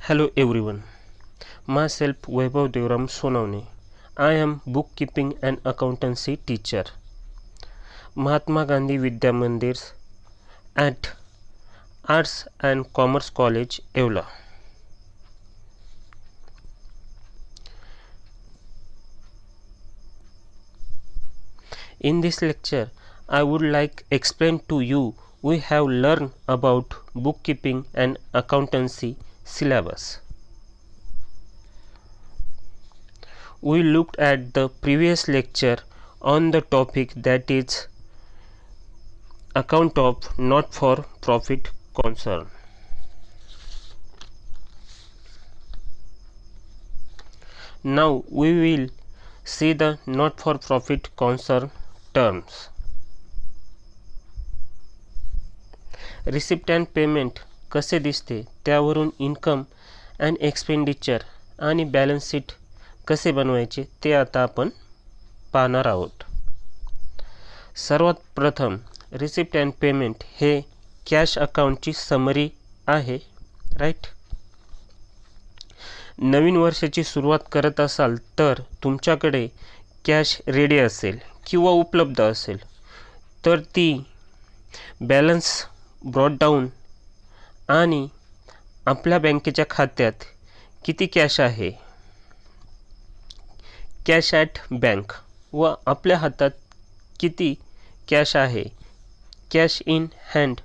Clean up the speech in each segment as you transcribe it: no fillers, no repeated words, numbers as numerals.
Hello everyone, myself Vaibhav Devram Sonavne. I am bookkeeping and accountancy teacher. Mahatma Gandhi Vidya Mandirs at Arts and Commerce College, Evla. In this lecture, I would like explain to you we have learned about bookkeeping and accountancy syllabus. We looked at the previous lecture on the topic that is account of not for profit concern. Now we will see the not for profit concern terms. Receipt and payment कसे दिसते त्यावरून income and expenditure आणि balance sheet कसे बनवायचे ते आता आपण पाहणार आहोत. सर्वात प्रथम रिसिप्ट अँड पेमेंट हे कॅश अकाउंटची समरी आहे, राईट. नवीन वर्षाची सुरुवात करत असाल तर तुमच्याकडे कॅश रेडी असेल किंवा उपलब्ध असेल तर ती बॅलन्स ब्रॉट डाऊन आणि आपल्या बँकेच्या खात्यात किती कॅश आहे, कॅश ॲट बँक, व आपल्या हातात किती कॅश आहे, कॅश इन हँड,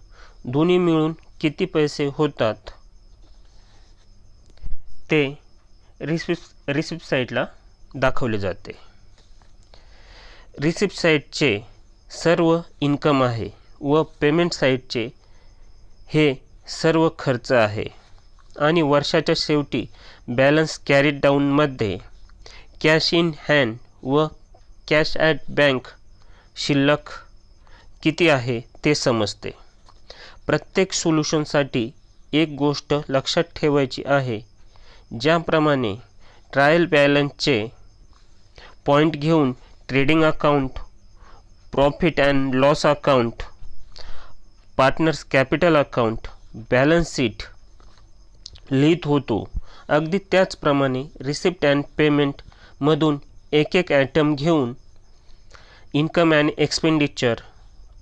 दोन्ही मिळून किती पैसे होतात ते रिसिप्ट साईडला दाखवले जाते. रिसिप्ट साईडचे सर्व इन्कम आहे व पेमेंट साईडचे हे सर्व खर्च आहे आणि वर्षाच्या शेवटी बॅलन्स कॅरीड डाऊनमध्ये कॅश इन हँड व कॅश ॲट बँक शिल्लक किती आहे ते समजते. प्रत्येक सोल्युशनसाठी एक गोष्ट लक्षात ठेवायची आहे. ज्याप्रमाणे ट्रायल बॅलन्सचे पॉईंट घेऊन trading account, profit and loss account, partners capital account, balance sheet लिहित होतो, अगदी त्याचप्रमाणे रिसिप्ट अँड पेमेंटमधून एक एक आयटम घेऊन इन्कम अँड एक्सपेंडिचर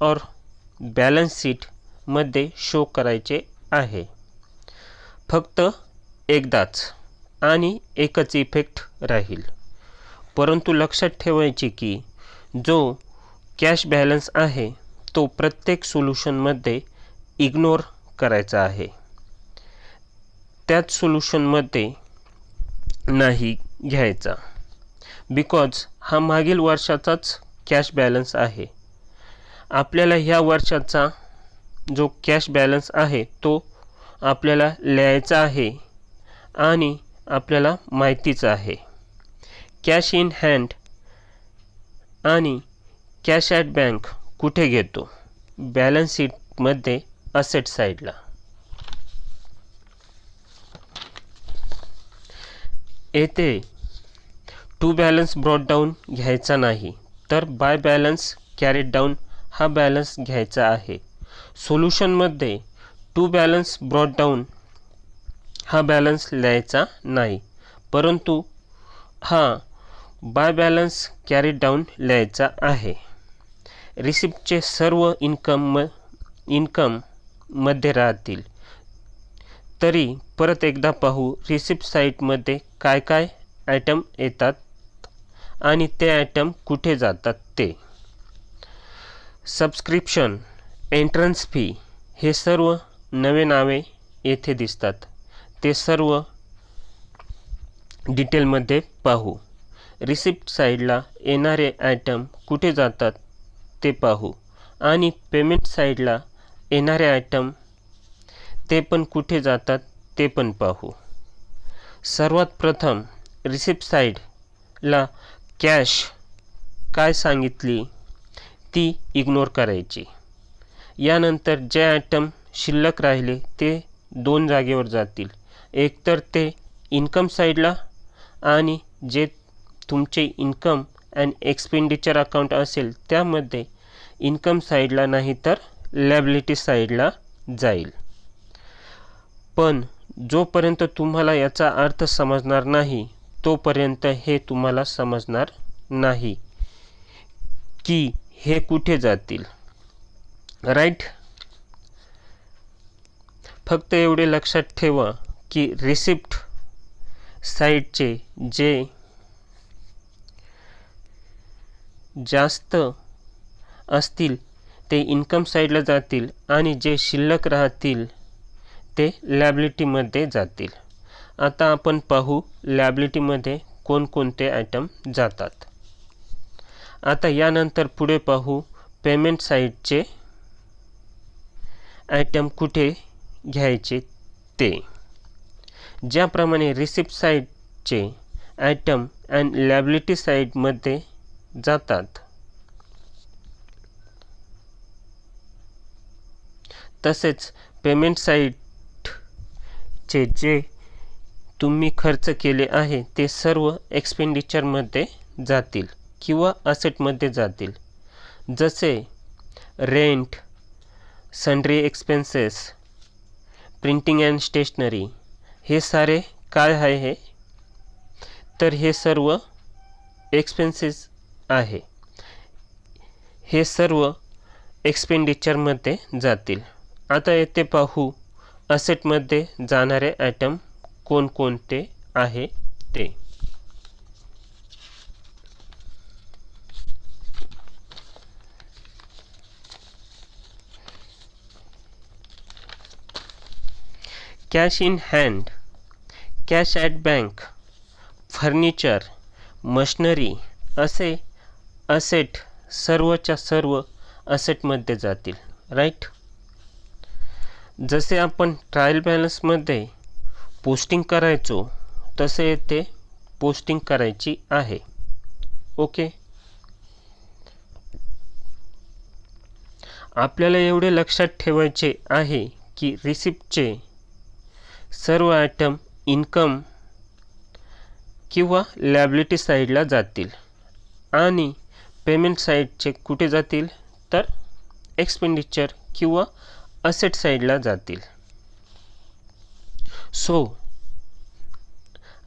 और बॅलन्स शीटमध्ये शो करायचे आहे. फक्त एकदाच आणि एकच इफेक्ट राहील. परंतु लक्षात ठेवायचे की जो कॅश बॅलन्स आहे तो प्रत्येक सोल्युशनमध्ये इग्नोर करायचा आहे. त्याच सोल्युशनमध्ये नाही घ्यायचा, बिकॉज हा मागील वर्षाचाच कॅश बॅलन्स आहे. आपल्याला ह्या वर्षाचा जो कॅश बॅलन्स आहे तो आपल्याला लिहायचा आहे आणि आपल्याला माहितीच आहे. कॅश इन हँड आणि कॅश ॲट बँक कुठे घेतो? बॅलन्स शीटमध्ये असेट साईडला. येथे टू बॅलन्स ब्रॉट डाऊन घ्यायचा नाही तर बाय बॅलन्स कॅरीड डाऊन हा बॅलन्स घ्यायचा आहे. सोल्युशनमध्ये टू बॅलन्स ब्रॉट डाऊन हा बॅलन्स लिहायचा नाही, परंतु हा बाय बॅलन्स कॅरीड डाऊन लिहायचा आहे. रिसिप्टचे सर्व इन्कममध्ये राहतील. तरी परत एकदा पाहू रिसिप्ट साईटमध्ये काय काय आयटम येतात आणि ते आयटम कुठे जातात ते. सबस्क्रिप्शन, एंट्रन्स फी हे सर्व नवे नावे येथे दिसतात. ते सर्व डिटेलमध्ये पाहू. रिसिप्ट साईडला येणारे आयटम कुठे जातात ते पाहू आणि पेमेंट साईडला येणारे आयटम ते पण कुठे जातात ते पण पाहू. सर्वात प्रथम रिसिप्ट साईडला कॅश काय सांगितली ती इग्नोर करायची. यानंतर जे आयटम शिल्लक राहिले ते दोन जागेवर जातील. एकतर ते इन्कम साईडला आणि जे तुमचे इन्कम अँड एक्सपेंडिचर अकाउंट असेल त्यामध्ये इन्कम साईडला नाही तर लायबिलिटी साईडला जाईल. पण जोपर्यंत तुम्हाला याचा अर्थ समजणार नाही तोपर्यंत हे तुम्हाला समजणार नाही की हे कुठे जातील. राईट. फक्त एवढे लक्षात ठेवा की रिसिप्ट साईडचे जे जास्त असतील ते इन्कम साईडला जातील आणि जे शिल्लक राहतील ते लॅबिलिटीमध्ये जातील. आता आपण पाहू लॅबिलिटीमध्ये कोणकोणते आयटम जातात. आता यानंतर पुढे पाहू पेमेंट साईडचे आयटम कुठे घ्यायचे ते. ज्याप्रमाणे रिसिप्ट साईडचे आयटम अँड लॅबिलिटी साईडमध्ये जातात तसेच पेमेंट साईडचे जे तुम्ही खर्च केले आहे ते सर्व एक्सपेंडिचरमध्ये जातील किंवा असेटमध्ये जातील. जसे rent, sundry expenses, printing and stationery हे सारे काय आहे तर हे सर्व एक्सपेन्सेस आहे. हे सर्व एक्सपेंडिचरमध्ये जातील. आता येथे पाहू असेटमध्ये जाणारे आयटम कोणकोणते आहे ते. Cash in hand, cash at bank, furniture, machinery असे असेट सर्वच्या सर्व असेटमध्ये जातील. राईट. जसे आपण ट्रायल बॅलन्समध्ये पोस्टिंग करायचो तसे येथे पोस्टिंग करायची आहे. ओके. आपल्याला एवढे लक्षात ठेवायचे आहे की रिसिप्टचे सर्व आयटम इन्कम किंवा लॅबिलिटी साईडला जातील आणि पेमेंट साईडचे कुठे जातील तर एक्सपेंडिचर किंवा असेट साईडला जातील. सो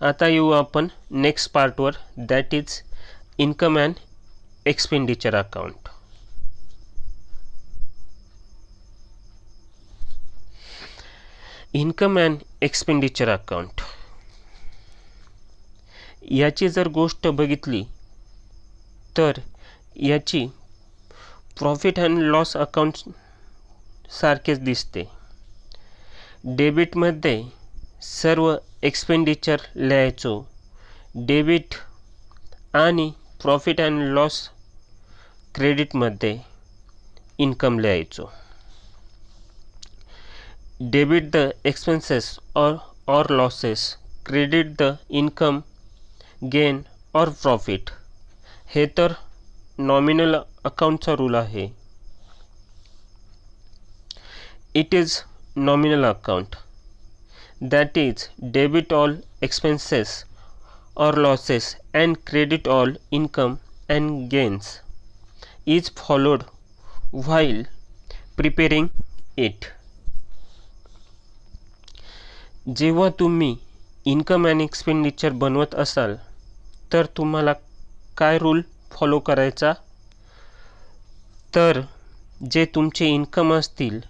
आता येऊ आपण नेक्स्ट पार्टवर, that is income and expenditure account. Income and expenditure account याची जर गोष्ट बघितली तर याची प्रॉफिट अँड लॉस अकाउंट सारखेच दिसते. डेबिटमध्ये सर्व एक्सपेंडिचर लिहायचो, डेबिट आणि प्रॉफिट अँड लॉस क्रेडिटमध्ये इन्कम लिहायचो. Debit the expenses or losses, credit the income, gain or profit. हे तर नॉमिनल अकाउंटचा रूल आहे. It is nominal account, that is debit all expenses or losses and credit all income and gains is followed while preparing it. जेव्हा तुम्ही income and expenditure बनवत असाल तर तुम्हाला काय रूल फॉलो करायचा तर जे तुमचे इन्कम असतील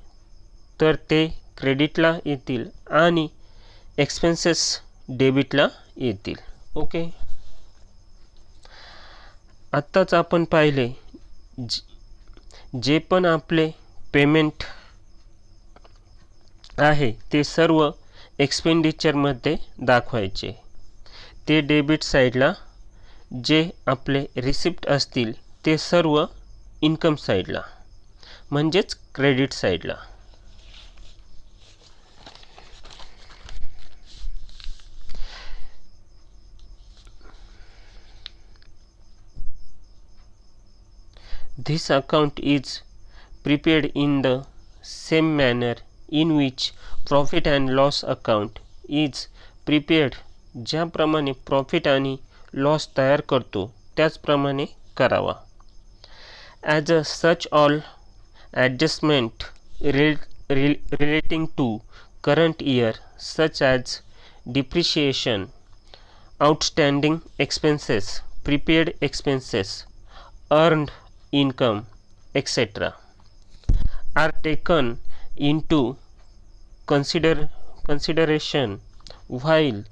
तर ते क्रेडिटला येतील आणि एक्सपेन्सेस डेबिटला येतील. ओके. आत्ताच आपण पाहिले जे पण आपले पेमेंट आहे ते सर्व एक्सपेंडिचरमध्ये दाखवायचे. ते डेबिट साईडला, जे आपले रिसिप्ट असतील ते सर्व इन्कम साईडला म्हणजेच क्रेडिट साईडला. This account is prepared in the same manner in which profit and loss account is prepared. ज्याप्रमाणे प्रॉफिट आणि लॉस तयार करतो त्याचप्रमाणे करावा. As such all adjustment relating to current year such as depreciation, outstanding expenses, prepaid expenses, earned income, etc. are taken into consideration while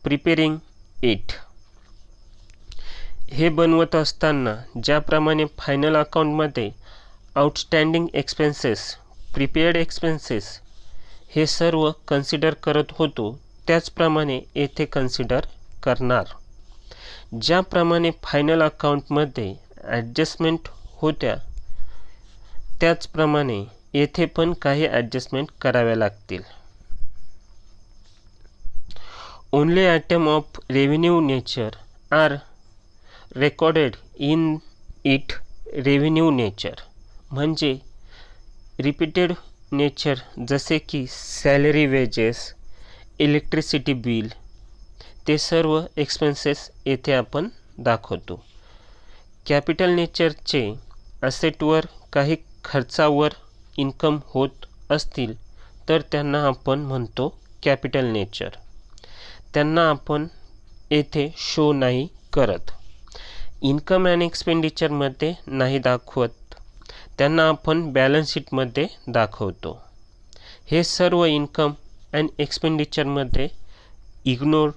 preparing it. हे बनवत असताना ज्याप्रमाणे फायनल अकाउंटमध्ये आउटस्टँडिंग एक्सपेन्सेस, प्रिपेड एक्सपेन्सेस हे सर्व कन्सिडर करत होतो त्याचप्रमाणे येथे कन्सिडर करणार. ज्याप्रमाणे फायनल अकाउंटमध्ये ॲडजस्टमेंट होत्या त्याचप्रमाणे येथे पण काही ॲडजस्टमेंट कराव्या लागतील. Only item of revenue nature are recorded in it revenue nature म्हणजे रिपीटेड नेचर जसे की सॅलरी, वेजेस, इलेक्ट्रिसिटी बिल ते सर्व एक्सपेन्सेस येथे आपण दाखवतो. कॅपिटल नेचरचे असेटवर काही खर्चावर इन्कम होत असतील तर त्यांना आपण म्हणतो कॅपिटल नेचर. त्यांना आपण येथे शो नाही करत. इन्कम अँड एक्सपेंडिचरमध्ये नाही दाखवत, त्यांना आपण बॅलन्स शीटमध्ये दाखवतो. हे सर्व इन्कम अँड एक्सपेंडिचरमध्ये इग्नोर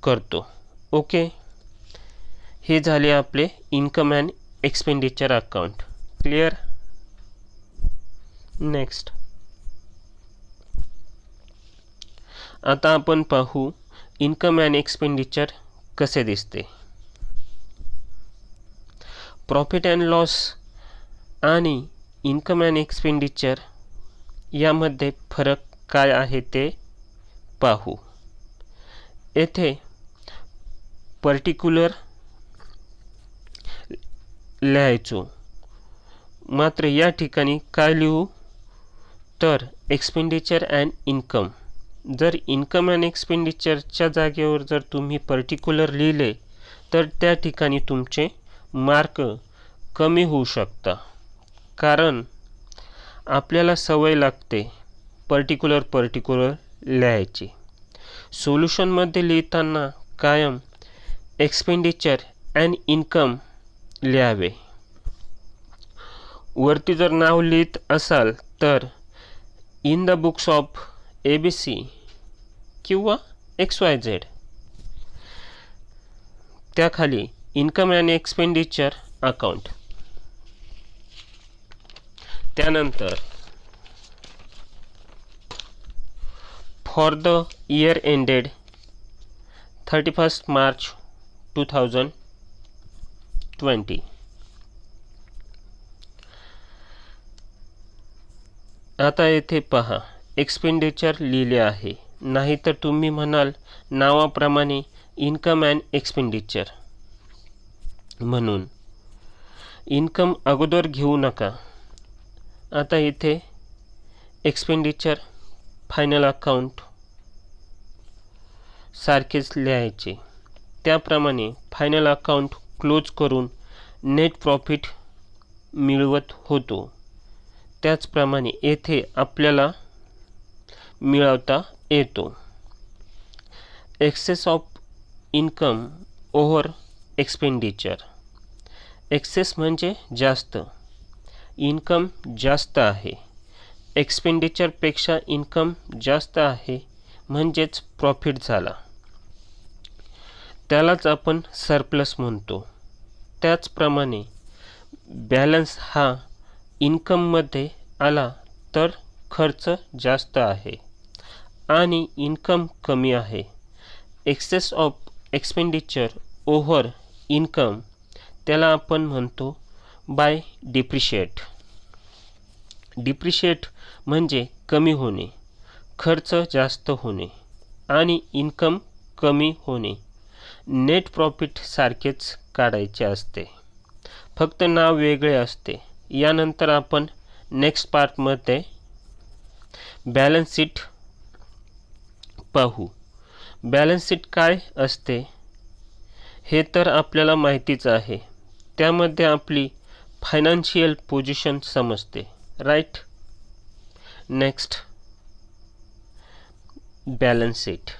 करतो. ओके, हे झाले आपले income and expenditure account. Clear? Next आता आपण पाहू इन्कम अँड एक्सपेंडिचर कसे दिसते. प्रॉफिट अँड लॉस आणि इन्कम अँड एक्सपेंडिचर यामध्ये फरक काय आहे ते पाहू. येथे पर्टिक्युलर लिहायचो, मात्र या ठिकाणी काय लिहू तर एक्सपेंडिचर अँड इन्कम. जर इन्कम अँड एक्सपेंडिचरच्या जागेवर जर तुम्ही पर्टिक्युलर लिहिले तर त्या ठिकाणी तुमचे मार्क कमी होऊ शकता, कारण आपल्याला सवय लागते पर्टिक्युलर लिहायची. सोल्युशनमध्ये लिहिताना कायम एक्सपेंडिचर अँड इन्कम लिहावे. वरती जर नाव लिहित असाल तर in the books of ABC किंवा XYZ त्याखाली इन्कम अँड एक्सपेंडिचर अकाउंट. त्यानंतर for the year ended 31 March 2020. आता येथे पहा एक्सपेंडिचर लिहिले आहे, नाहीतर तुम्ही म्हणाल नावाप्रमाणे इन्कम अँड एक्सपेंडिचर म्हणून. इन्कम अगोदर घेऊ नका. आता इथे एक्सपेंडिचर फायनल अकाउंट सारखेच लिहायचे. त्याप्रमाणे फायनल अकाउंट क्लोज करून नेट प्रॉफिट मिळवत होतो, त्याचप्रमाणे येथे आपल्याला मिळवता येतो. Excess of income over expenditure. Excess म्हणजे जास्त, इन्कम जास्त आहे, एक्सपेंडिचरपेक्षा इन्कम जास्त आहे म्हणजेच प्रॉफिट झाला, त्यालाच आपण सरप्लस म्हणतो. त्याचप्रमाणे बॅलन्स हा इन्कममध्ये आला तर खर्च जास्त आहे आणि इन्कम कमी आहे. Excess of expenditure over income त्याला आपण म्हणतो बाय डिप्रिशिएट. डिप्रिशिएट म्हणजे कमी होणे, खर्च जास्त होणे आणि इन्कम कमी होणे. नेट प्रॉफिट सारखेच काढायचे असते, फक्त नाव वेगळे असते. यानंतर आपण नेक्स्ट पार्टमध्ये बॅलन्स शीट पाहू. बॅलन्स शीट काय असते हे तर आपल्याला माहितीच आहे. त्यामध्ये आपली फायनान्शियल पोझिशन समजते, right. Next balance sheet.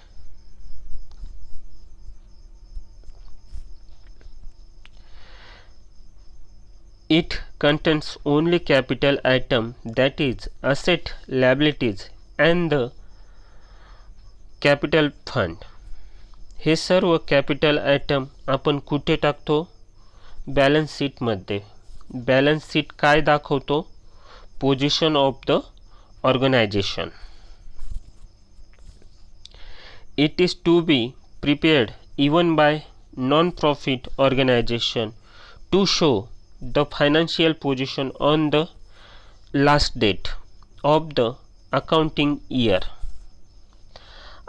It contains only capital item, that is asset, liabilities and the capital fund. हे सर्व कॅपिटल आयटम आपण कुठे टाकतो? बॅलन्स शीट मध्ये. बॅलन्स शीट काय दाखवतो? Position of the organisation. It is to be prepared even by non-profit organization to show the financial position on the last date of the accounting year.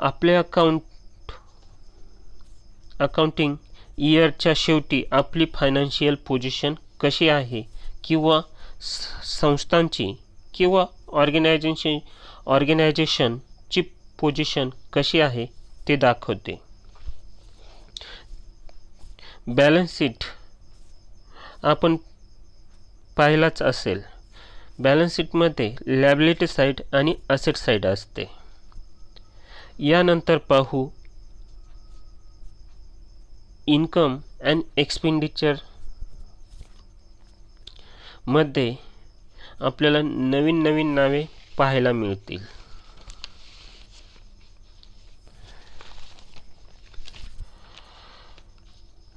आपले accounting इयरच्या शेवटी आपली फायनान्शियल पोझिशन कशी आहे किंवा संस्थांची किंवा ऑर्गनायझेशनची पोझिशन कशी आहे ते दाखवते. बॅलन्स शीट आपण पाहिलाच असेल. बॅलन्स शीटमध्ये लायबिलिटी साईड आणि असेट साईड असते. यानंतर पाहू इन्कम अँड एक्सपेंडिचर मध्ये आपल्याला नवीन नवीन नावे पाहायला मिळतील.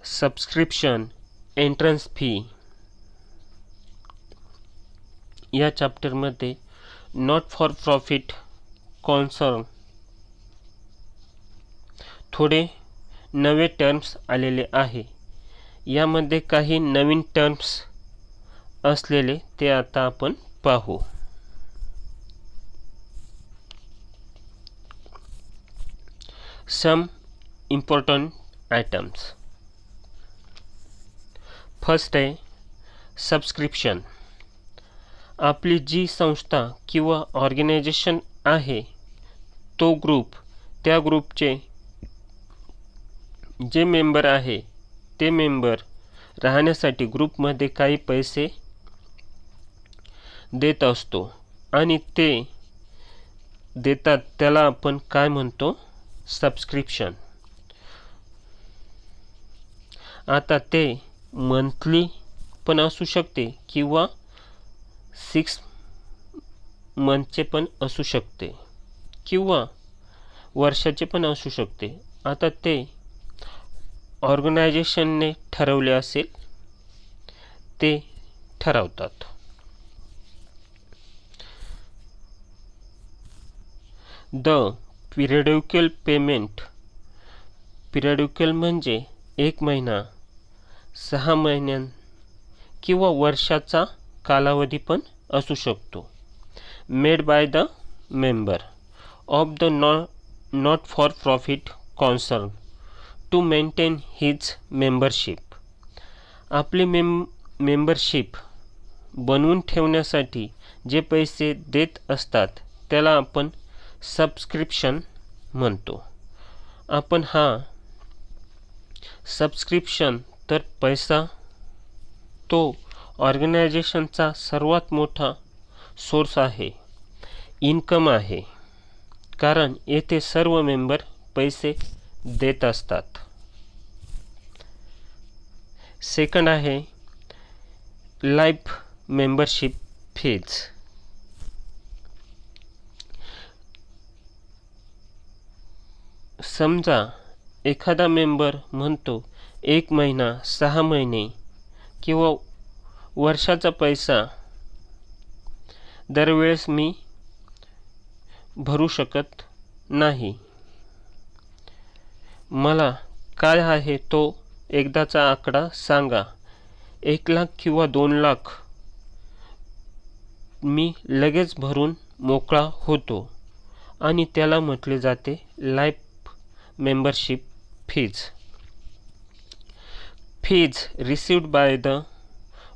Subscription, entrance fee. या चॅप्टरमध्ये नॉट फॉर प्रॉफिट कॉन्सर्न थोडे नवे टर्म्स आलेले आहे. यामध्ये काही नवीन टर्म्स असलेले ते आता आपण पाहू. Some important items. फर्स्ट आहे सबस्क्रिप्शन. आपली जी संस्था किंवा ऑर्गनायझेशन आहे तो ग्रुप, त्या ग्रुपचे जे मेंबर आहे ते मेंबर राहण्यासाठी ग्रुपमध्ये काही पैसे देत असतो आणि ते देतात त्याला आपण काय म्हणतो? सबस्क्रिप्शन. आता ते मंथली पण असू शकते किंवा 6 मंथचे पण असू शकते किंवा वर्षाचे पण असू शकते. आता ते ऑर्गनायझेशनने ठरवले असेल ते ठरवतात. The पिरियडिकल payment. पिरियडिकल म्हणजे 1 महिना, 6 महिन्यां किंवा वर्षाचा कालावधी पण असू शकतो. Made by the member of the not for profit concern to maintain his membership. आपली मेंबरशिप बनवून ठेवण्यासाठी जे पैसे देत असतात त्याला आपण सबस्क्रिप्शन म्हणतो. आपण हा सबस्क्रिप्शन तर पैसा तो ऑर्गनायझेशनचा सर्वात मोठा सोर्स आहे, इन्कम आहे, कारण येथे सर्व मेंबर पैसे देत असतात. सेकंड आहे लाईफ मेंबरशिप फीज. समजा एखादा मेंबर म्हणतो 1 महिना, 6 महिने किंवा वर्षाचा पैसा दरवेळेस मी भरू शकत नाही. मला काय आहे तो एकदाचा आकडा सांगा. 1 लाख किंवा 2 लाख मी लगेच भरून मोकळा होतो आणि त्याला म्हटले जाते life membership fees. Fees received by the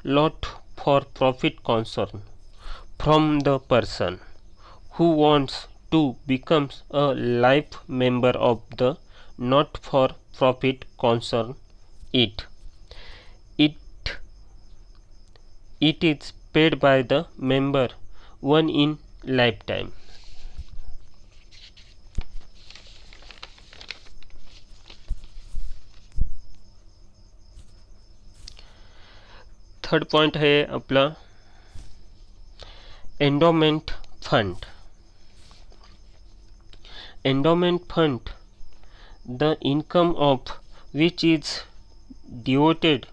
not for profit concern from the person who wants to become a life member of the not for profit concern. It is paid by the member one in lifetime. Third point आहे आपला endowment fund. Endowment fund, the income of which is devoted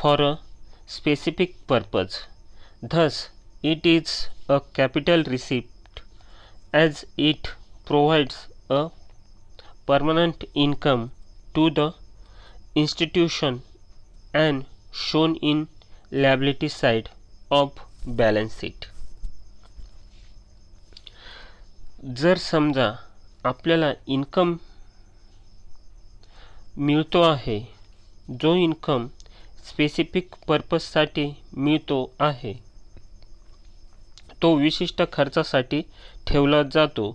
for a specific purpose. Thus, it is a capital receipt as it provides a permanent income to the institution and shown in liability side of balance sheet. जर समजा आपल्याला income मिळतो आहे, जो income specific पर्पजसाठी मिळतो आहे, तो विशिष्ट खर्चासाठी ठेवला जातो,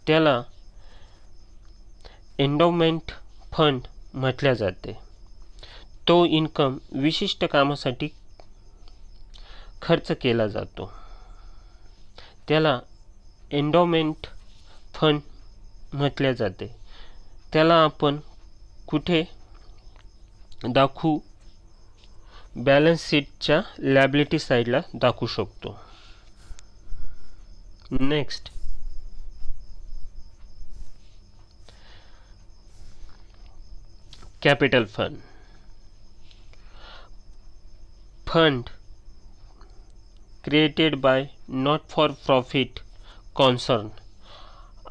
त्याला एंडोमेंट फंड म्हटले जाते. तो इन्कम विशिष्ट कामासाठी खर्च केला जातो, त्याला एंडोमेंट फंड म्हटले जाते. त्याला आपण कुठे दाखवू? बॅलन्स शीटच्या लायबिलिटी साईडला दाखवू शकतो. Next, capital fund. Fund created by not for profit concern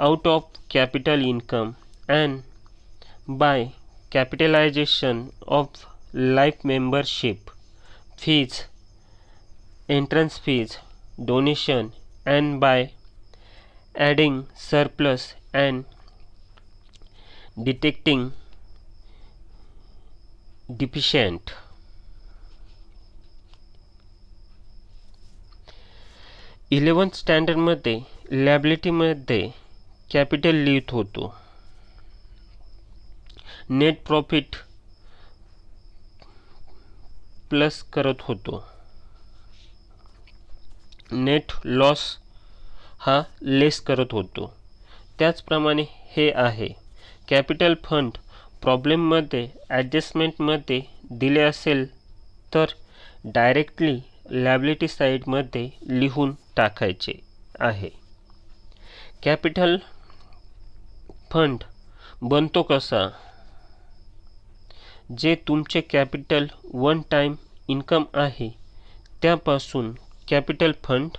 out of capital income and by capitalization of life membership fees, entrance fees, donation, and by adding surplus and detecting deficient. 11th स्टँडर्डमध्ये लायबिलिटीमध्ये capital लिहित होतो, net profit plus करत होतो, net loss हा लेस करत होतो. त्याचप्रमाणे हे आहे. कॅपिटल फंड प्रॉब्लेममध्ये ॲडजस्टमेंटमध्ये दिले असेल तर डायरेक्टली लायबिलिटी साईडमध्ये लिहून टाकायचे आहे. कॅपिटल फंड बनतो कसा? जे तुमचे कॅपिटल वन टाइम इन्कम आहे त्यापासून कॅपिटल फंड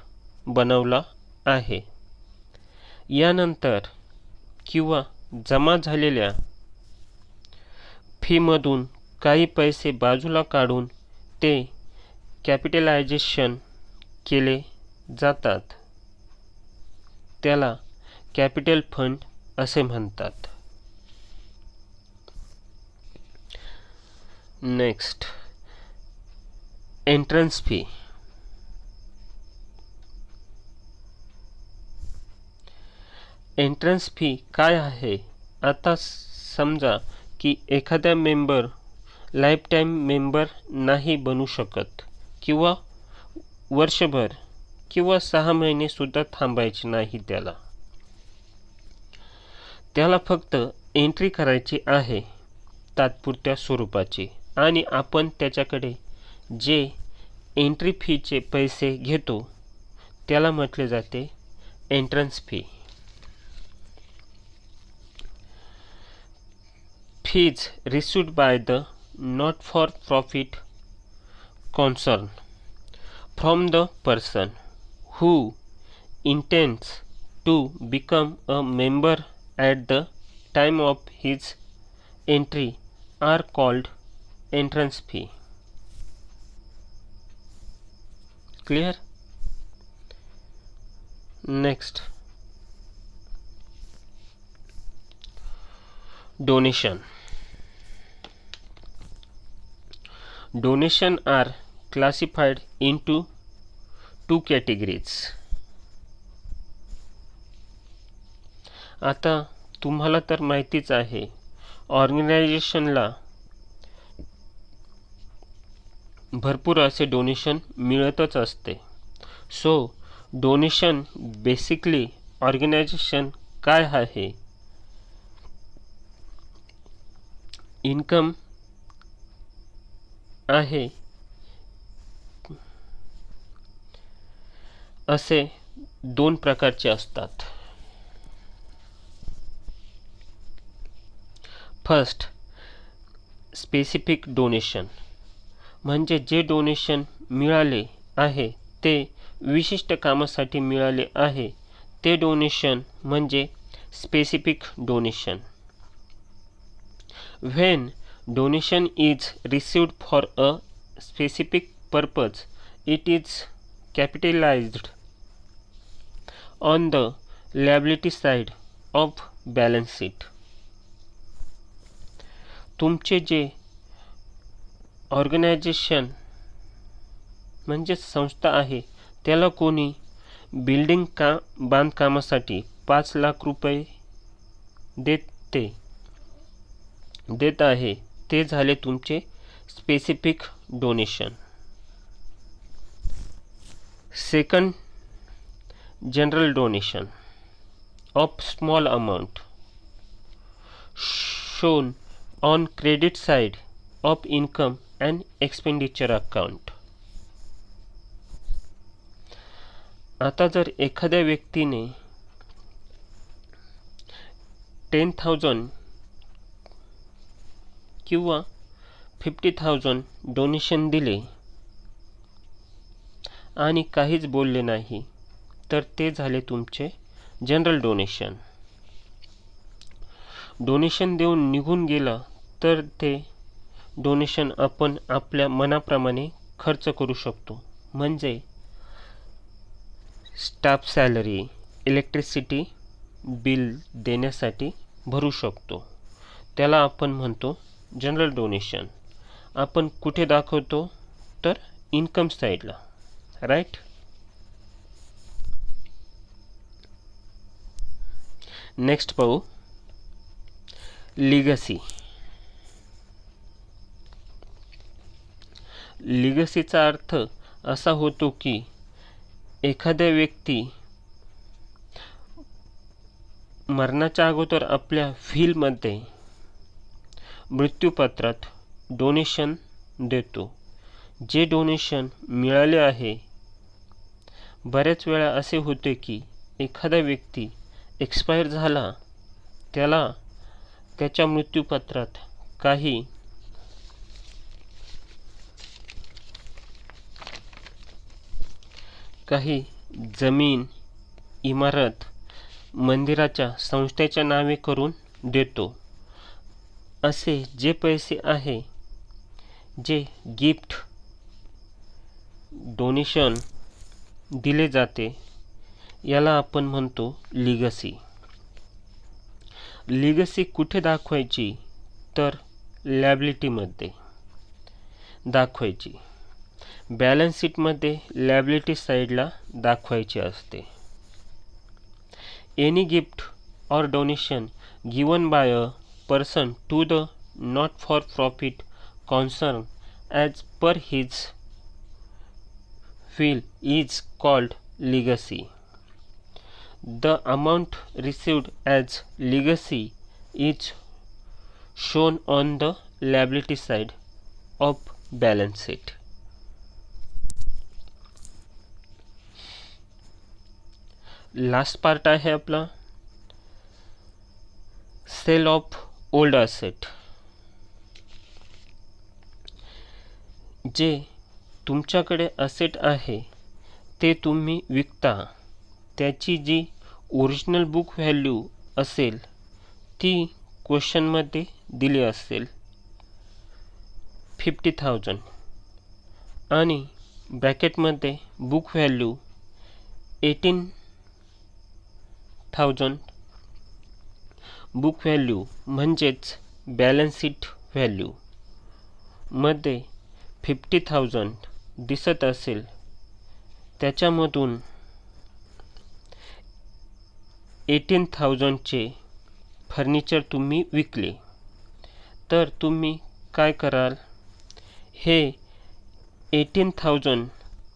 बनवला आहे. यानंतर किंवा जमा झालेल्या फीमधून काही पैसे बाजूला काढून ते कॅपिटलायझेशन केले जातात, त्याला कॅपिटल फंड असे म्हणतात. Next, entrance fee. Entrance fee काय आहे? आता समजा की एखादा मेंबर लाईफ टाईम मेंबर नाही बनू शकत किंवा वर्षभर किंवा 6 महिने सुद्धा थांबायचे नाही. त्याला फक्त एंट्री करायची आहे तात्पुरत्या स्वरूपाची, आणि आपण त्याच्याकडे जे एंट्री फीचे पैसे घेतो त्याला म्हटले जाते entrance fee. Fees received by the not-for-profit concern from the person who intends to become a member at the time of his entry are called entrance fee. Clear? Next, donation. Donation are classified into 2 categories. आता तुम्हाला तर माहितीच आहे, ऑर्गनायझेशनला भरपूर असे donation मिळतच असते. So donation basically organisation काय आहे? इन्कम आहे असे 2 प्रकारचे असतात. फर्स्ट, स्पेसिफिक डोनेशन, म्हणजे जे डोनेशन मिळाले आहे ते विशिष्ट कामासाठी मिळाले आहे ते डोनेशन म्हणजे specific donation. When donation is received for a specific purpose it is capitalised on the liability side of balance sheet. तुमचे जे ऑर्गनायझेशन म्हणजे संस्था आहे त्याला कोणी बिल्डिंग बांधकामासाठी 5 लाख रुपये देत आहे ते झाले तुमचे specific donation. Second, general donation of small amount shown on credit side of income and expenditure account. आता जर एखाद्या व्यक्तीने 10,000 किंवा 50,000 डोनेशन दिले आणि काहीच बोलले नाही तर ते झाले तुमचे जनरल डोनेशन. डोनेशन देऊन निघून गेला तर ते डोनेशन आपण आपल्या मनाप्रमाणे खर्च करू शकतो, म्हणजे स्टाफ सॅलरी, इलेक्ट्रिसिटी बिल देण्यासाठी भरू शकतो. त्याला आपण म्हणतो जनरल डोनेशन. आपण कुठे दाखवतो तर इन्कम साईडला, राईट. नेक्स्ट पाहू लिगसी. लिगसीचा अर्थ असा होतो की एखाद्या व्यक्ती मरणाच्या अगोदर आपल्या विलमध्ये मृत्यूपत्रात डोनेशन देतो. जे डोनेशन मिळाले आहे, बऱ्याच वेळा असे होते की एखादा व्यक्ती एक्सपायर झाला, त्याला त्याच्या मृत्यूपत्रात काही जमीन, इमारत, मंदिराच्या संस्थेच्या नावे करून देतो. असे जे पैसे आहे जे गिफ्ट डोनेशन दिले जाते याला आपण म्हणतो लिगसी. लिगसी कुठे दाखवायची तर लायबिलिटीमध्ये दाखवायची. बॅलन्स शीटमध्ये लायबिलिटी साईडला दाखवायची असते. Any gift or donation given by a person to the not for profit concern as per his will is called legacy. The amount received as legacy is shown on the liability side of balance sheet. Last part आहे आपला sale of old asset. जे तुमच्याकडे asset आहे ते तुम्ही विकता. त्याची जी original book value असेल ती क्वेश्चनमध्ये दिली असेल 50,000 आणि ब्रॅकेटमध्ये बुक व्हॅल्यू 18,000. बुक व्हॅल्यू म्हणजेच बॅलन्स शीट व्हॅल्यू मध्ये 50,000 दिसत असेल, त्याच्यामधून 18,000चे फर्निचर तुम्ही विकले तर तुम्ही काय कराल, हे 18,000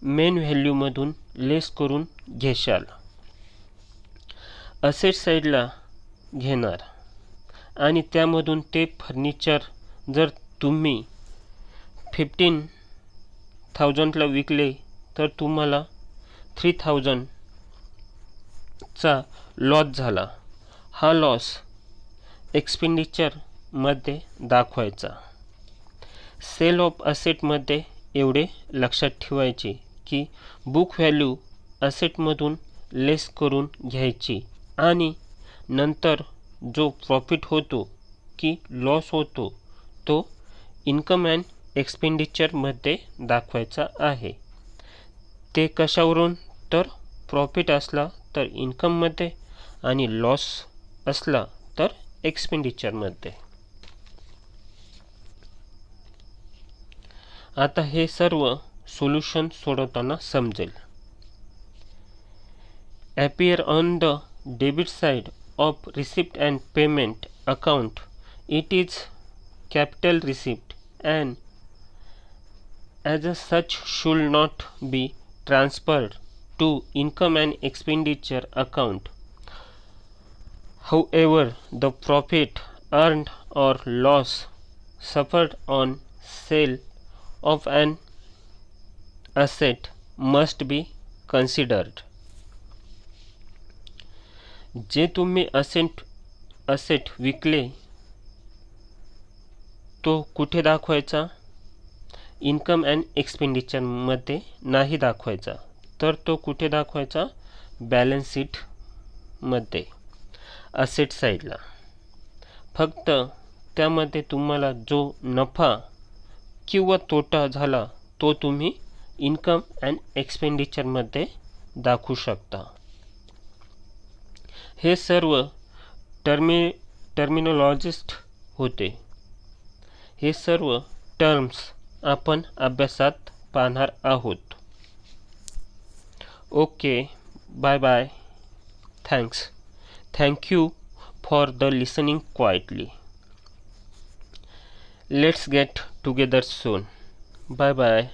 मेन व्हॅल्यूमधून लेस करून घेशाल, असेट साईडला घेणार आणि त्यामधून ते फर्निचर जर तुम्ही 15,000ला विकले तर तुम्हाला ₹3000चा लॉस झाला. हा लॉस एक्सपेंडिचरमध्ये दाखवायचा. सेल ऑफ असेटमध्ये एवढे लक्षात ठेवायचे की बुक व्हॅल्यू असेटमधून लेस करून घ्यायची आणि नंतर जो प्रॉफिट होतो की लॉस होतो तो इन्कम अँड एक्सपेंडिचरमध्ये दाखवायचा आहे. ते कशावरून? तर प्रॉफिट असला तर इन्कममध्ये आणि लॉस असला तर एक्सपेंडिचरमध्ये. आता हे सर्व सोल्युशन सोडवताना समजेल. appear on the debit side of receipt and payment account. It is capital receipt and as such should not be transferred to income and expenditure account. However, the profit earned or loss suffered on sale of an asset must be considered. जे तुम्ही asset विकले तो कुठे दाखवायचा? Income and एक्सपेंडिचरमध्ये नाही दाखवायचा. तर तो कुठे दाखवायचा? बॅलन्स शीटमध्ये असेट साईडला. फक्त त्यामध्ये तुम्हाला जो नफा किंवा तोटा झाला तो तुम्ही इन्कम अँड एक्सपेंडिचरमध्ये दाखवू शकता. हे सर्व टर्मिनॉलॉजिस्ट होते. हे सर्व टर्म्स आपण अभ्यासात पाहणार आहोत. Okay, bye bye. Thank you for the listening quietly. Let's get together soon. Bye bye.